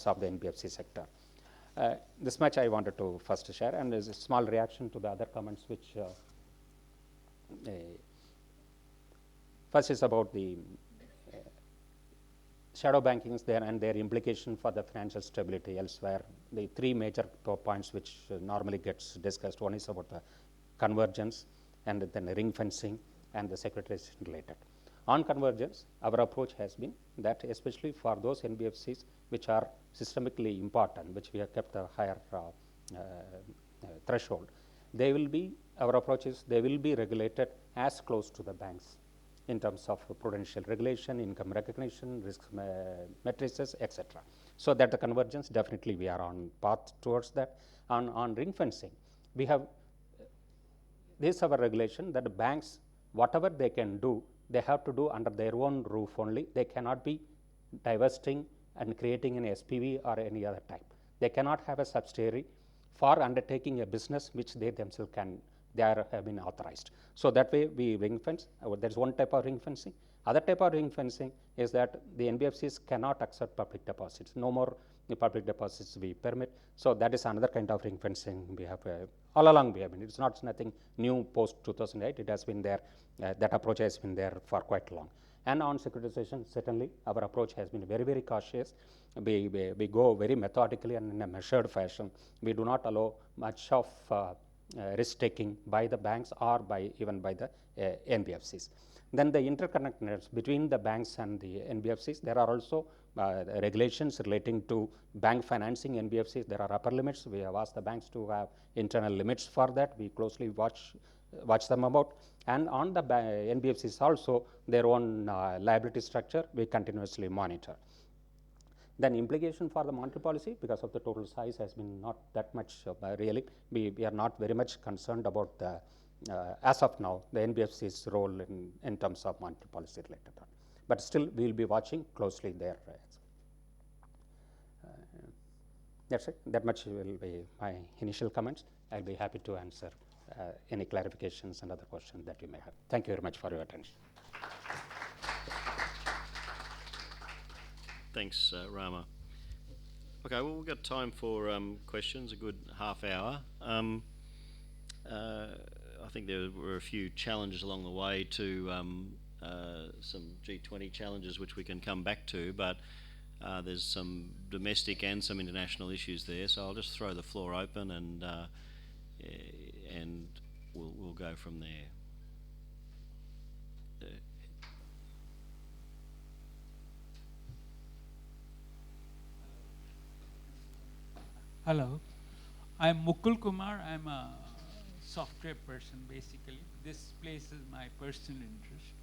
of the NBFC sector. This much I wanted to first share, and there's a small reaction to the other comments which first is about the shadow bankings there and their implication for the financial stability elsewhere. The three major points which normally gets discussed. One is about the convergence, and then the ring fencing, and the securitization related. On convergence, our approach has been that especially for those NBFCs which are systemically important, which we have kept a higher threshold, they will be, our approach is they will be regulated as close to the banks in terms of prudential regulation, income recognition, risk matrices, etc. So that the convergence, definitely we are on path towards that. On ring fencing, we have this our regulation that the banks, whatever they can do, they have to do under their own roof only. They cannot be divesting and creating an SPV or any other type. They cannot have a subsidiary for undertaking a business which they themselves can, they have been authorized. So that way we ring fence. There is one type of ring fencing. Other type of ring fencing is that the NBFCs cannot accept public deposits. No more public deposits we permit. So that is another kind of ring fencing we have all along we have been. It's not nothing new post 2008. It has been there. That approach has been there for quite long. And on securitization, certainly our approach has been very, very cautious. We go very methodically and in a measured fashion. We do not allow much of risk taking by the banks or by even by the NBFCs. Then the interconnectedness between the banks and the NBFCs, there are also regulations relating to bank financing NBFCs. There are upper limits. We have asked the banks to have internal limits for that. We closely watch them about. And on the NBFCs also, their own liability structure, we continuously monitor. Then implication for the monetary policy, because of the total size has been not that much really. We are not very much concerned about the as of now the NBFC's role in terms of monetary policy related. But still we will be watching closely there. That's it. That much will be my initial comments. I'll be happy to answer any clarifications and other questions that you may have. Thank you very much for your attention. Thanks, Rama. Okay, well, we've got time for questions, a good half hour. I think there were a few challenges along the way to some G20 challenges which we can come back to, but there's some domestic and some international issues there, so I'll just throw the floor open and we'll go from there. Hello, I'm Mukul Kumar. I'm a software person basically. This place is my personal interest.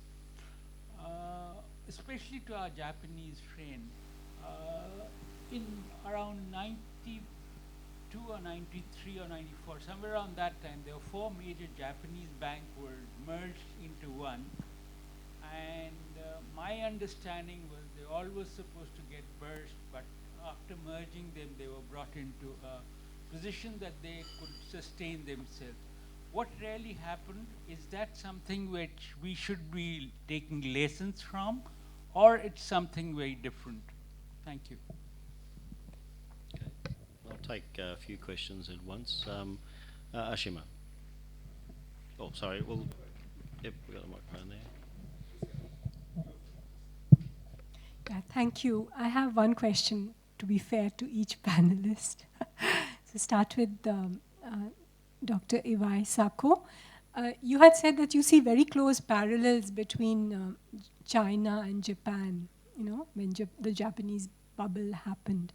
Especially to our Japanese friend. In around 92 or 93 or 94, somewhere around that time, there were 4 major Japanese banks were merged into one. And my understanding was they all were supposed to get burst, but after merging them, they were brought into a position that they could sustain themselves. What really happened? Is that something which we should be taking lessons from, or it's something very different? Thank you. Okay. I'll take a few questions at once. Ashima. Oh, sorry. Well, yep, we've got a microphone there. Yeah, thank you. I have one question, to be fair to each panelist. So start with Dr. Iwai Sako. You had said that you see very close parallels between China and Japan, you know, when the Japanese bubble happened.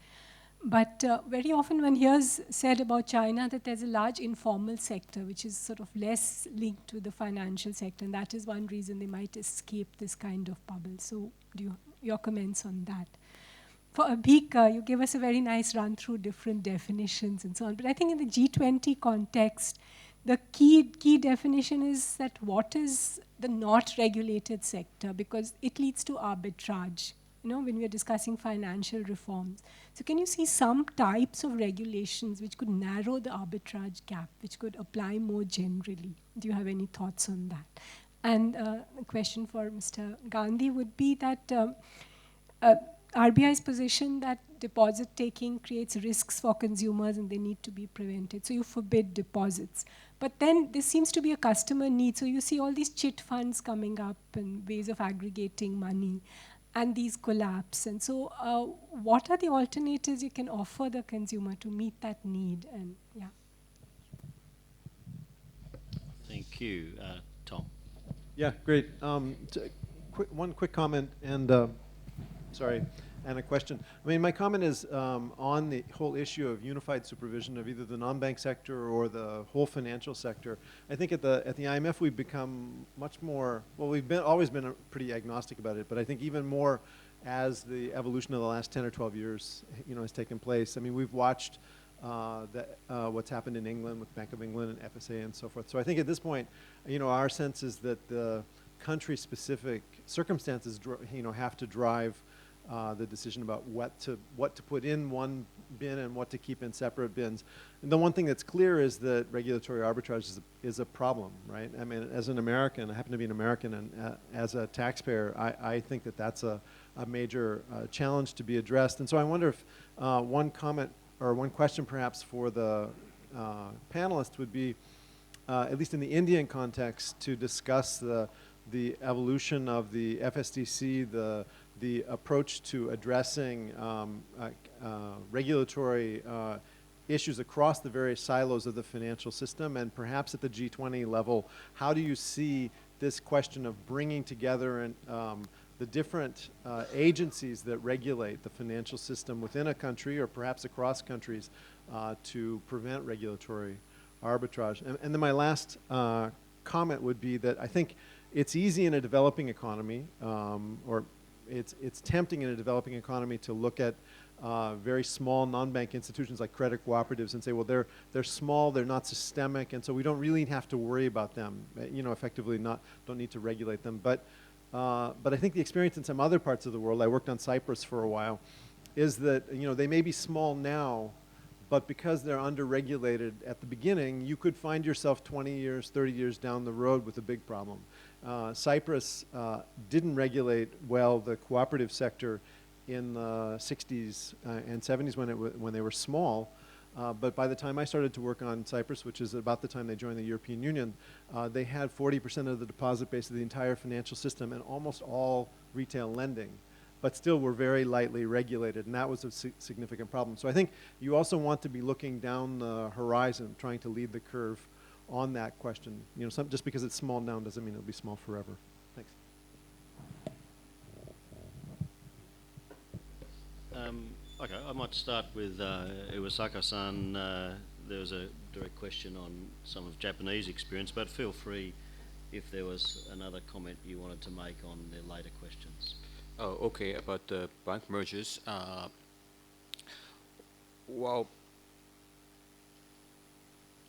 But very often one hears said about China that there's a large informal sector which is sort of less linked to the financial sector, and that is one reason they might escape this kind of bubble. So your comments on that. For Abhik, you gave us a very nice run through different definitions and so on. But I think in the G20 context, the key definition is that what is the not regulated sector, because it leads to arbitrage, you know, when we are discussing financial reforms. So can you see some types of regulations which could narrow the arbitrage gap, which could apply more generally? Do you have any thoughts on that? And a question for Mr. Gandhi would be that RBI's position that deposit taking creates risks for consumers and they need to be prevented. So you forbid deposits. But then there seems to be a customer need. So you see all these chit funds coming up and ways of aggregating money, and these collapse. And so what are the alternatives you can offer the consumer to meet that need? And yeah. Thank you. Tom. Yeah, great. One quick comment and sorry, and a question. I mean, my comment is on the whole issue of unified supervision of either the non-bank sector or the whole financial sector. I think at the IMF we've become much more, well, we've always been pretty agnostic about it, but I think even more as the evolution of the last 10 or 12 years, has taken place. I mean, we've watched what's happened in England with Bank of England and FSA and so forth. So I think at this point, our sense is that the country-specific circumstances, have to drive the decision about what to put in one bin and what to keep in separate bins. And the one thing that's clear is that regulatory arbitrage is a problem, right? I mean, as an American, I happen to be an American, and as a taxpayer, I think that that's a major challenge to be addressed. And so I wonder if one comment or one question perhaps for the panelists would be, at least in the Indian context, to discuss the evolution of the FSDC, the approach to addressing regulatory issues across the various silos of the financial system, and perhaps at the G20 level, how do you see this question of bringing together and the different agencies that regulate the financial system within a country or perhaps across countries to prevent regulatory arbitrage? And then my last comment would be that I think it's easy in a developing economy, or it's tempting in a developing economy to look at very small non-bank institutions like credit cooperatives and say, well, they're small, they're not systemic, and so we don't really have to worry about them. Effectively don't need to regulate them. But I think the experience in some other parts of the world, I worked on Cyprus for a while, is that they may be small now, but because they're under-regulated at the beginning, you could find yourself 20 years, 30 years down the road with a big problem. Cyprus didn't regulate well the cooperative sector in the 60s and 70s when they were small. But by the time I started to work on Cyprus, which is about the time they joined the European Union, they had 40% of the deposit base of the entire financial system and almost all retail lending, but still were very lightly regulated, and that was a significant problem. So I think you also want to be looking down the horizon, trying to lead the curve on that question. Just because it's small now doesn't mean it'll be small forever. Thanks. Okay, I might start with Iwasaka-san. There was a direct question on some of Japanese experience, but feel free if there was another comment you wanted to make on the later questions. Oh, okay, about the bank mergers. Well,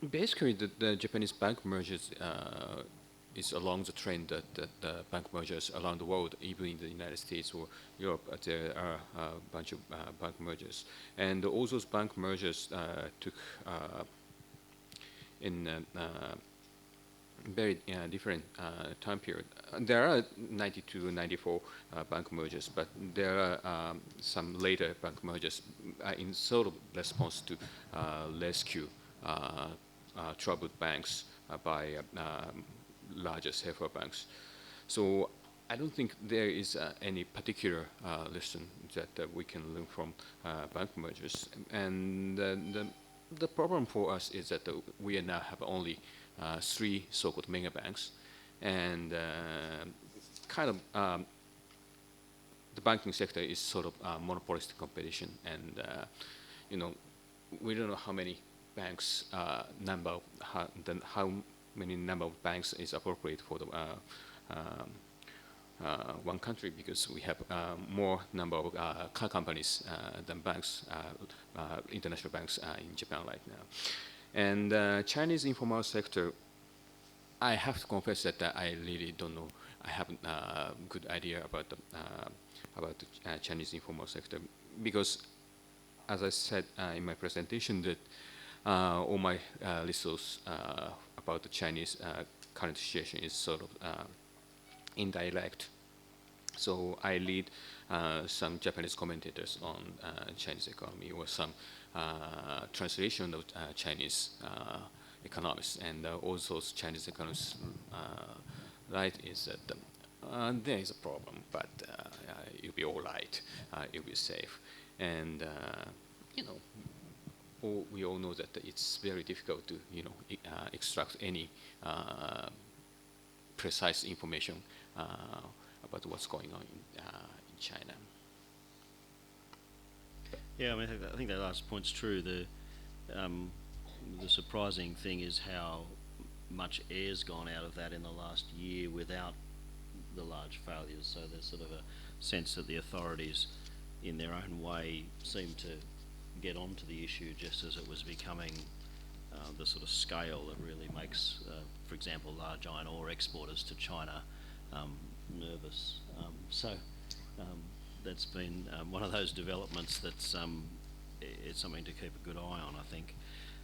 basically the Japanese bank mergers is along the trend that the bank mergers around the world, even in the United States or Europe, there are a bunch of bank mergers. And all those bank mergers took in very different time period. There are 92 and 94 bank mergers, but there are some later bank mergers in sort of response to rescue troubled banks by larger, safer banks. So I don't think there is any particular lesson that we can learn from bank mergers. And the problem for us is that we now have only 3 so-called mega banks, and kind of the banking sector is sort of monopolistic competition, and we don't know how many banks how many number of banks is appropriate for the one country, because we have more number of car companies than banks, international banks in Japan right now. And Chinese informal sector, I have to confess that I really don't know. I haven't a good idea about the Chinese informal sector, because as I said in my presentation, that all my resource about the Chinese current situation is sort of indirect. So I lead some Japanese commentators on Chinese economy, or some translation of Chinese economists, and also Chinese economists right is that there is a problem, but you'll be all right, you'll be safe. And you know, we all know that it's very difficult to extract any precise information about what's going on in China. Yeah, I mean, I think that last point's true. The surprising thing is how much air's gone out of that in the last year without the large failures. So there's sort of a sense that the authorities, in their own way, seem to get onto the issue just as it was becoming the sort of scale that really makes, for example, large iron ore exporters to China nervous. So that's been one of those developments that's it's something to keep a good eye on, I think.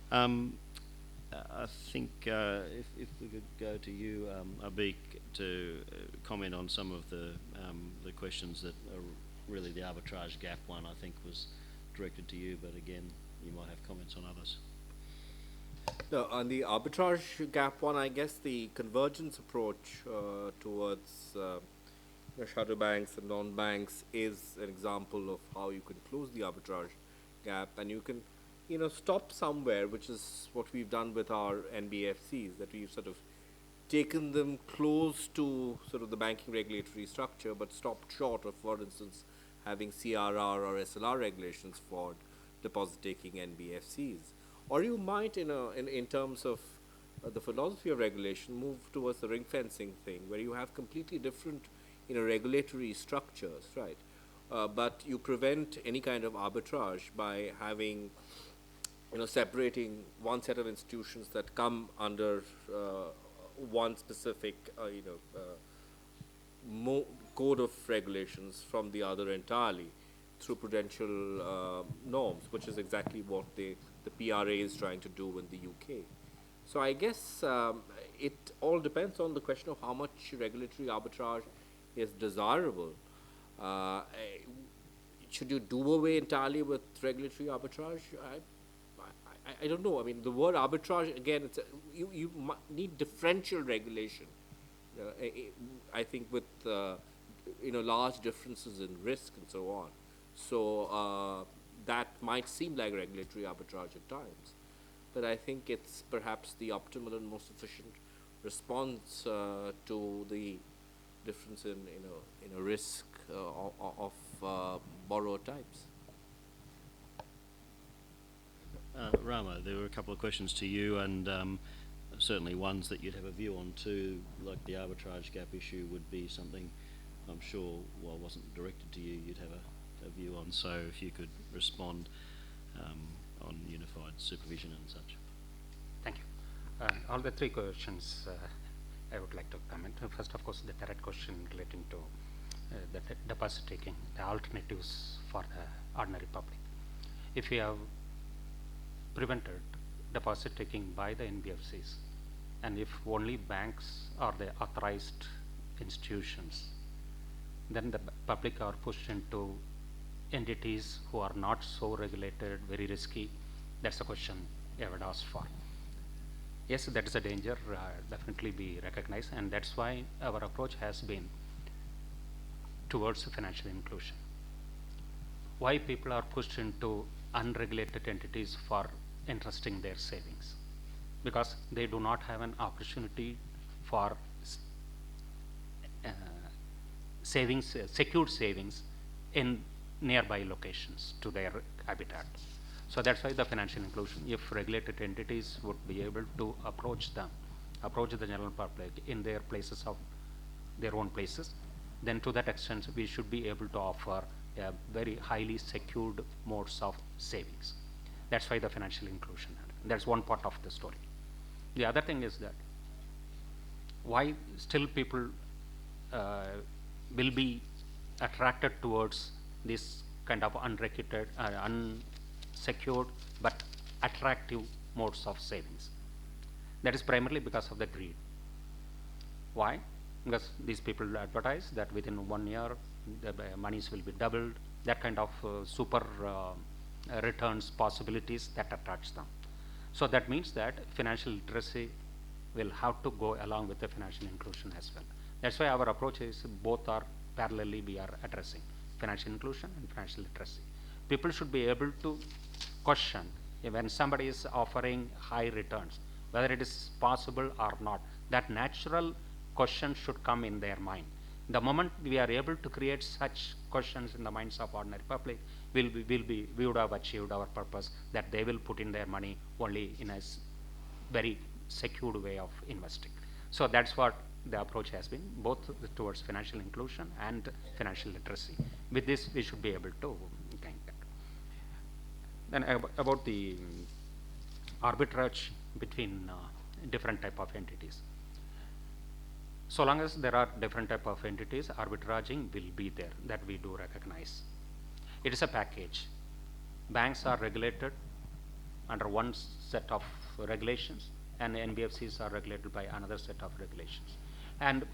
I think if we could go to you, Abik, to comment on some of the questions that are really the arbitrage gap one, I think was directed to you, but again, you might have comments on others. No, on the arbitrage gap one, I guess the convergence approach towards shadow banks and non-banks is an example of how you can close the arbitrage gap, and you can, stop somewhere, which is what we've done with our NBFCs, that we've sort of taken them close to sort of the banking regulatory structure, but stopped short of, for instance, having CRR or SLR regulations for deposit-taking NBFCs. Or you might, in terms of the philosophy of regulation, move towards the ring fencing thing, where you have completely different, regulatory structures, right? But you prevent any kind of arbitrage by having, separating one set of institutions that come under one specific, code of regulations from the other entirely through prudential norms, which is exactly what the PRA is trying to do in the UK. So I guess it all depends on the question of how much regulatory arbitrage is desirable. Should you do away entirely with regulatory arbitrage? I don't know. I mean, the word arbitrage, again, it's you need differential regulation. I think with large differences in risk and so on. So that might seem like regulatory arbitrage at times, but I think it's perhaps the optimal and most efficient response to the difference in a risk of borrower types. Rama, there were a couple of questions to you, and certainly ones that you'd have a view on too, like the arbitrage gap issue would be something I'm sure, while it wasn't directed to you, you'd have a view on. So if you could respond on unified supervision and such. Thank you. All the three questions I would like to comment. First, of course, the direct question relating to the deposit taking, the alternatives for the ordinary public. If we have prevented deposit taking by the NBFCs, and if only banks are the authorized institutions, then the public are pushed into entities who are not so regulated, very risky. That's a question I would ask for. Yes, that is a danger, definitely be recognized, and that's why our approach has been towards financial inclusion. Why people are pushed into unregulated entities for entrusting their savings? Because they do not have an opportunity for savings, secured savings in nearby locations to their habitat. So that's why the financial inclusion, if regulated entities would be able to approach the general public in their places of their own places, then to that extent we should be able to offer very highly secured modes of savings. That's why the financial inclusion. That's one part of the story. The other thing is that why still people will be attracted towards this kind of unregulated, unsecured but attractive modes of savings. That is primarily because of the greed. Why? because these people advertise that within 1 year the monies will be doubled, that kind of super returns possibilities that attach them. So that means that financial literacy will have to go along with the financial inclusion as well. That's why our approach is both are parallelly we are addressing financial inclusion and financial literacy. People should be able to question when somebody is offering high returns, whether it is possible or not. That natural question should come in their mind. The moment we are able to create such questions in the minds of ordinary public, we would have achieved our purpose, that they will put in their money only in a very secured way of investing. So that's what the approach has been, both towards financial inclusion and financial literacy. With this, we should be able to gain that. Then about the arbitrage between different type of entities. So long as there are different type of entities, arbitraging will be there, that we do recognize. It is a package. Banks are regulated under one set of regulations, and NBFCs are regulated by another set of regulations. And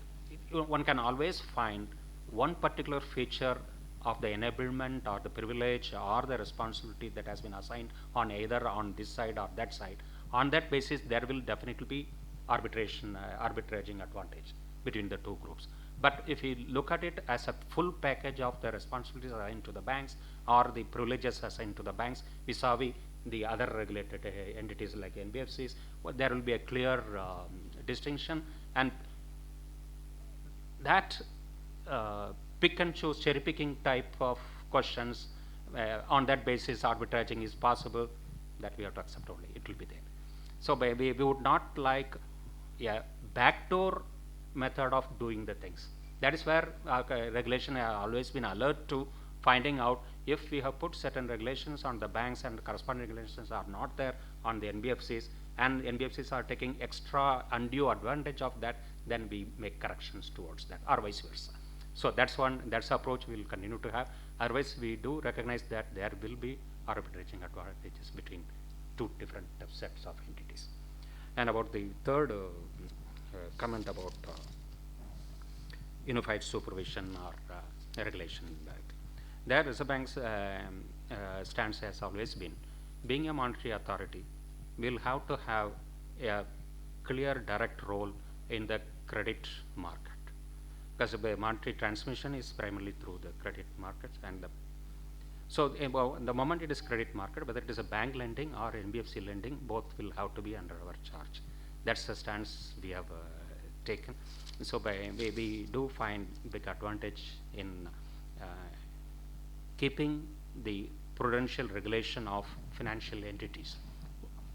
one can always find one particular feature of the enablement or the privilege or the responsibility that has been assigned on either on this side or that side. On that basis, there will definitely be arbitraging advantage between the two groups. But if you look at it as a full package of the responsibilities assigned to the banks or the privileges assigned to the banks vis-a-vis the other regulated entities like NBFCs, well, there will be a clear distinction, and that pick and choose, cherry picking type of questions, on that basis arbitraging is possible, that we have to accept only, it will be there. So we would not like a backdoor method of doing the things. That is where regulation has always been alert to finding out if we have put certain regulations on the banks and the corresponding regulations are not there on the NBFCs, and NBFCs are taking extra undue advantage of that, then we make corrections towards that, or vice versa. So that's the approach we will continue to have. Otherwise, we do recognize that there will be arbitraging advantages between two different sets of entities. And about the third comment about unified supervision or regulation, there Reserve Bank's stance has always been, being a monetary authority, we'll have to have a clear direct role in the credit market, because the monetary transmission is primarily through the credit markets, and so the moment it is credit market, whether it is a bank lending or NBFC lending, both will have to be under our charge. That's the stance we have taken. So we do find big advantage in keeping the prudential regulation of financial entities,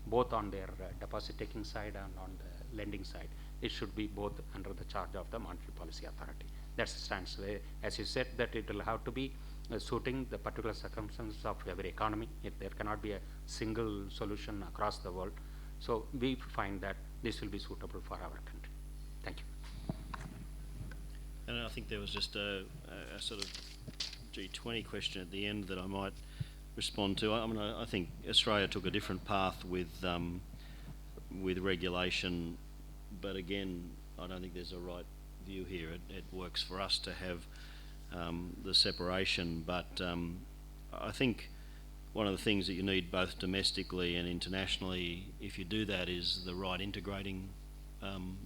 both on their deposit taking side and on the lending side. It should be both under the charge of the Monetary Policy Authority. That's the stance. As you said, that it will have to be suiting the particular circumstances of every economy. There cannot be a single solution across the world. So we find that this will be suitable for our country. Thank you. And I think there was just a sort of G20 question at the end that I might respond to. I mean, I think Australia took a different path with regulation, but again, I don't think there's a right view here. It works for us to have the separation, but I think one of the things that you need both domestically and internationally, if you do that, is the right integrating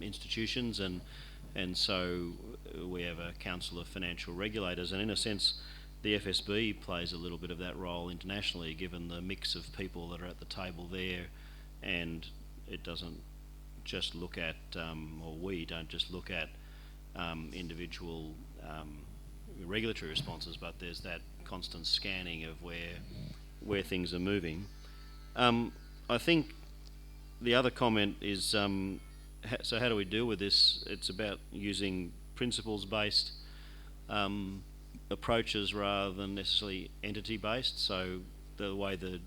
institutions, and so we have a Council of Financial Regulators, and in a sense the FSB plays a little bit of that role internationally, given the mix of people that are at the table there, and it doesn't just look at, or we don't just look at individual regulatory responses, but there's that constant scanning of where things are moving. I think the other comment is, so how do we deal with this? It's about using principles-based approaches rather than necessarily entity-based. So the way the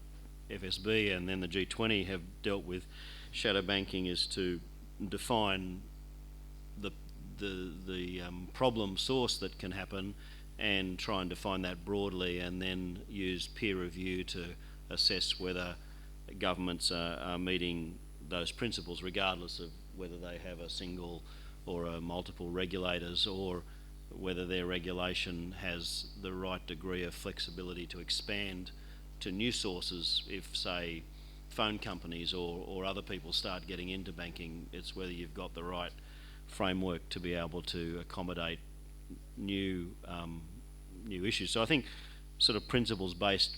FSB and then the G20 have dealt with shadow banking is to define the problem source that can happen and try and define that broadly, and then use peer review to assess whether governments are meeting those principles, regardless of whether they have a single multiple regulators, or whether their regulation has the right degree of flexibility to expand to new sources if, say, phone companies or other people start getting into banking. It's whether you've got the right framework to be able to accommodate new issues. So I think sort of principles-based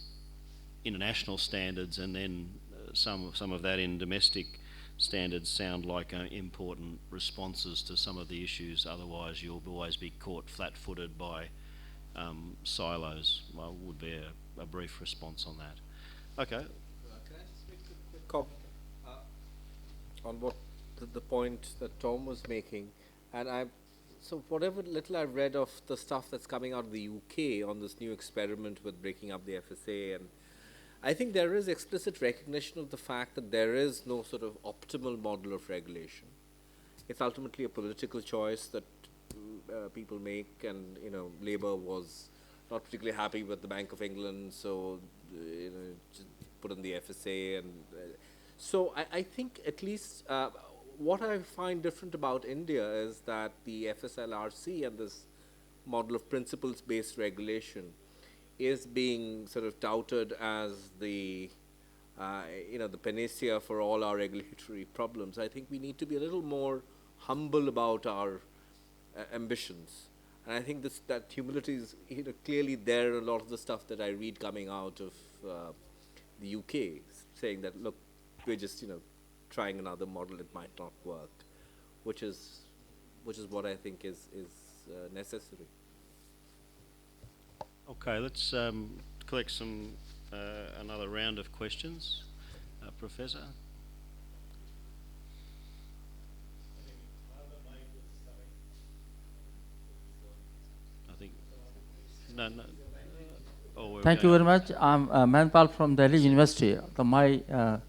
international standards and then some of that in domestic standards sound like important responses to some of the issues. Otherwise, you'll always be caught flat-footed by silos. Well, would be a brief response on that. Okay. Can I just make a quick comment on what the point that Tom was making? And so whatever little I've read of the stuff that's coming out of the UK on this new experiment with breaking up the FSA, and I think there is explicit recognition of the fact that there is no sort of optimal model of regulation. It's ultimately a political choice that people make, and Labour was not particularly happy with the Bank of England, so just put in the FSA, and so I think at least what I find different about India is that the FSLRC and this model of principles-based regulation is being sort of touted as the the panacea for all our regulatory problems. I think we need to be a little more humble about our ambitions, and I think that humility is clearly there in a lot of the stuff that I read coming out of the UK, saying that look, we're just trying another model, it might not work, which is what I think is necessary. Okay, let's collect some another round of questions. Professor? I think... No. Thank you very much. I'm Manpal from Delhi University. My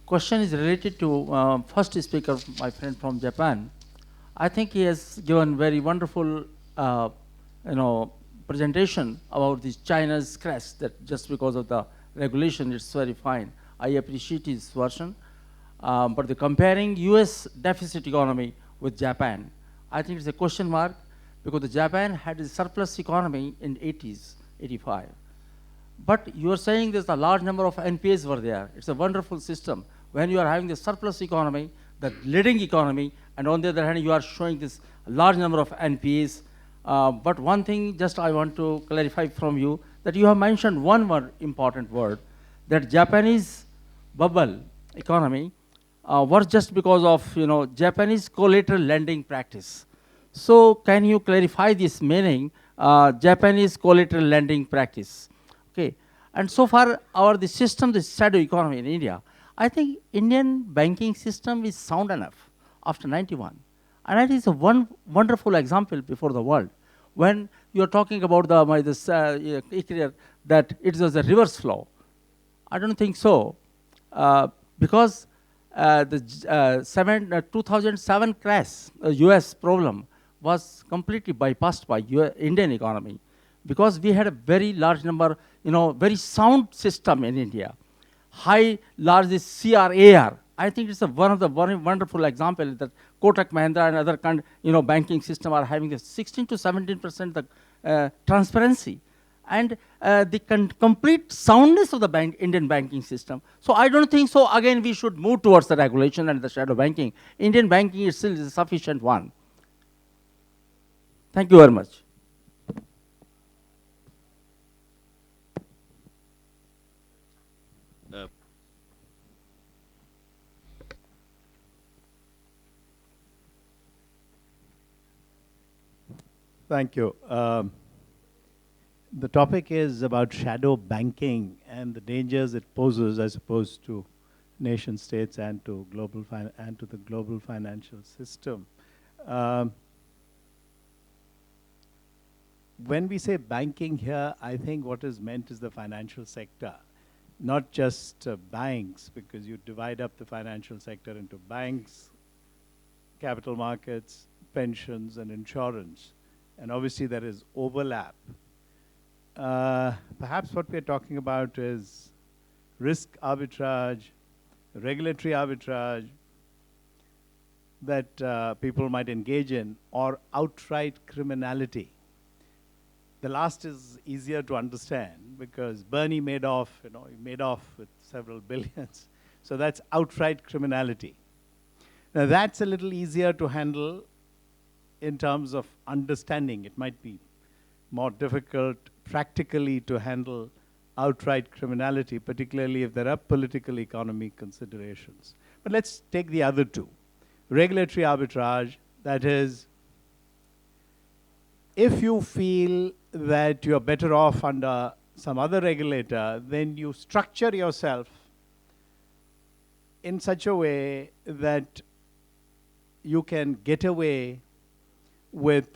question is related to first speaker, my friend from Japan. I think he has given very wonderful, presentation about this China's crash, that just because of the regulation, it's very fine. I appreciate his version. But the comparing US deficit economy with Japan, I think it's a question mark, because the Japan had a surplus economy in 80s, 85. But you are saying there's a large number of NPAs were there. It's a wonderful system. When you are having the surplus economy, the leading economy, and on the other hand, you are showing this large number of NPAs. But one thing just I want to clarify from you, that you have mentioned one more important word, that Japanese bubble economy was just because of Japanese collateral lending practice. So can you clarify this meaning, Japanese collateral lending practice? Okay. And so far, the system, the shadow economy in India, I think Indian banking system is sound enough after 91. And it is a wonderful example before the world. When you are talking about that it was a reverse flow, I don't think so. Because the 2007 crash, US problem, was completely bypassed by Indian economy. Because we had a very large number, very sound system in India. Large CRAR. I think it's one of the very wonderful examples that Kotak Mahindra and other banking system are having a 16 to 17% transparency, and the complete soundness of the Indian banking system. So I don't think so. Again, we should move towards the regulation and the shadow banking. Indian banking is still a sufficient one. Thank you very much. Thank you. The topic is about shadow banking and the dangers it poses as opposed to nation states and to the global financial system. When we say banking here, I think what is meant is the financial sector, not just banks, because you divide up the financial sector into banks, capital markets, pensions, and insurance. And obviously there is overlap. Perhaps what we're talking about is risk arbitrage, regulatory arbitrage, that people might engage in, or outright criminality. The last is easier to understand because Bernie made off, he made off with several billions. So that's outright criminality. Now that's a little easier to handle in terms of understanding. It might be more difficult practically to handle outright criminality, particularly if there are political economy considerations. But let's take the other two. Regulatory arbitrage, that is, if you feel that you're better off under some other regulator, then you structure yourself in such a way that you can get away with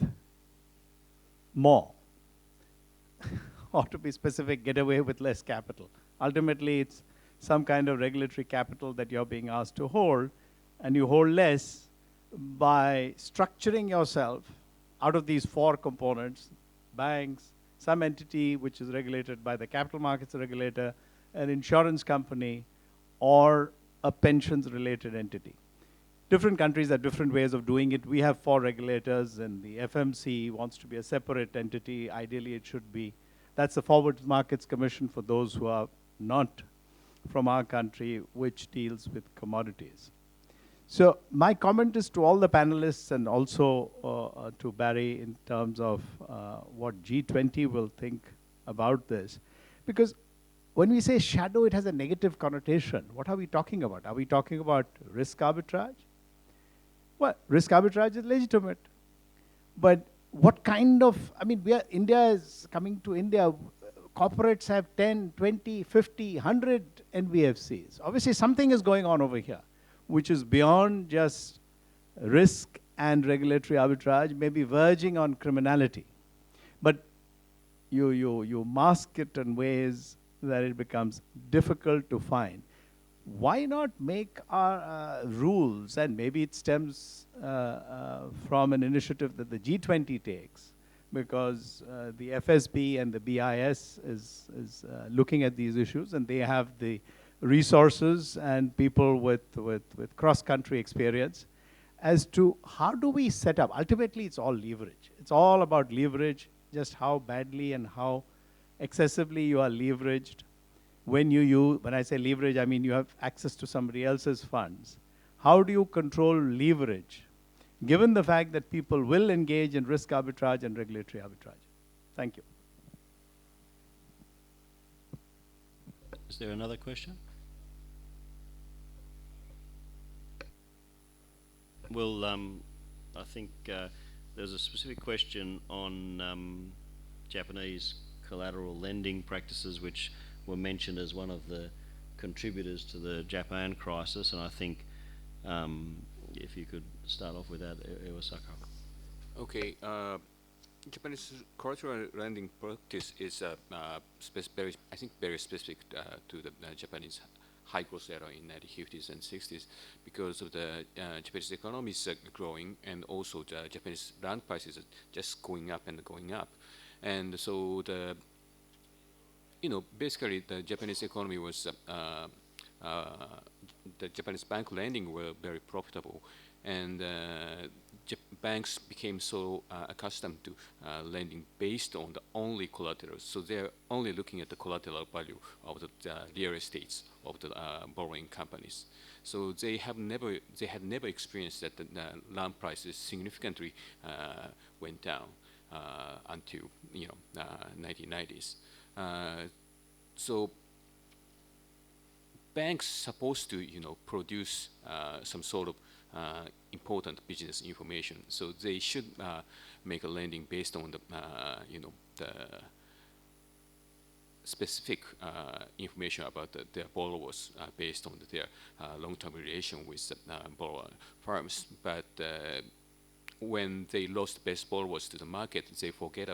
more. Or to be specific, get away with less capital. Ultimately, it's some kind of regulatory capital that you're being asked to hold, and you hold less by structuring yourself out of these four components: banks, some entity which is regulated by the capital markets regulator, an insurance company, or a pensions-related entity. Different countries have different ways of doing it. We have 4 regulators, and the FMC wants to be a separate entity. Ideally, it should be. That's the Forward Markets Commission for those who are not from our country, which deals with commodities. So my comment is to all the panelists and also to Barry in terms of what G20 will think about this. Because when we say shadow, it has a negative connotation. What are we talking about? Are we talking about risk arbitrage? Well, risk arbitrage is legitimate. But what kind of, India is coming to India. Corporates have 10, 20, 50, 100 NBFCs. Obviously, something is going on over here, which is beyond just risk and regulatory arbitrage, maybe verging on criminality. But you mask it in ways that it becomes difficult to find. Why not make our rules, and maybe it stems from an initiative that the G20 takes, because the FSB and the BIS is looking at these issues, and they have the resources and people with cross-country experience as to how do we set up. Ultimately, it's all leverage. It's all about leverage, just how badly and how excessively you are leveraged. When I say leverage, I mean you have access to somebody else's funds. How do you control leverage, given the fact that people will engage in risk arbitrage and regulatory arbitrage? Thank you. Is there another question? Well, I think there's a specific question on Japanese collateral lending practices, which were mentioned as one of the contributors to the Japan crisis, and I think if you could start off with that, Iwasaka. Okay. Japanese collateral lending practice is very specific to the Japanese high growth era in the 1950s and 60s, because of the Japanese economy is growing, and also the Japanese land prices are just going up and going up. And so basically the Japanese economy was, the Japanese bank lending were very profitable, and banks became so accustomed to lending based on the only collateral. So they're only looking at the collateral value of the real estates of the borrowing companies. So they had never experienced that the land prices significantly went down until 1990s. So banks supposed to produce some sort of important business information. So they should make a lending based on the the specific information about their borrowers based on their long-term relation with borrower firms. But when they lost best borrowers to the market, they forget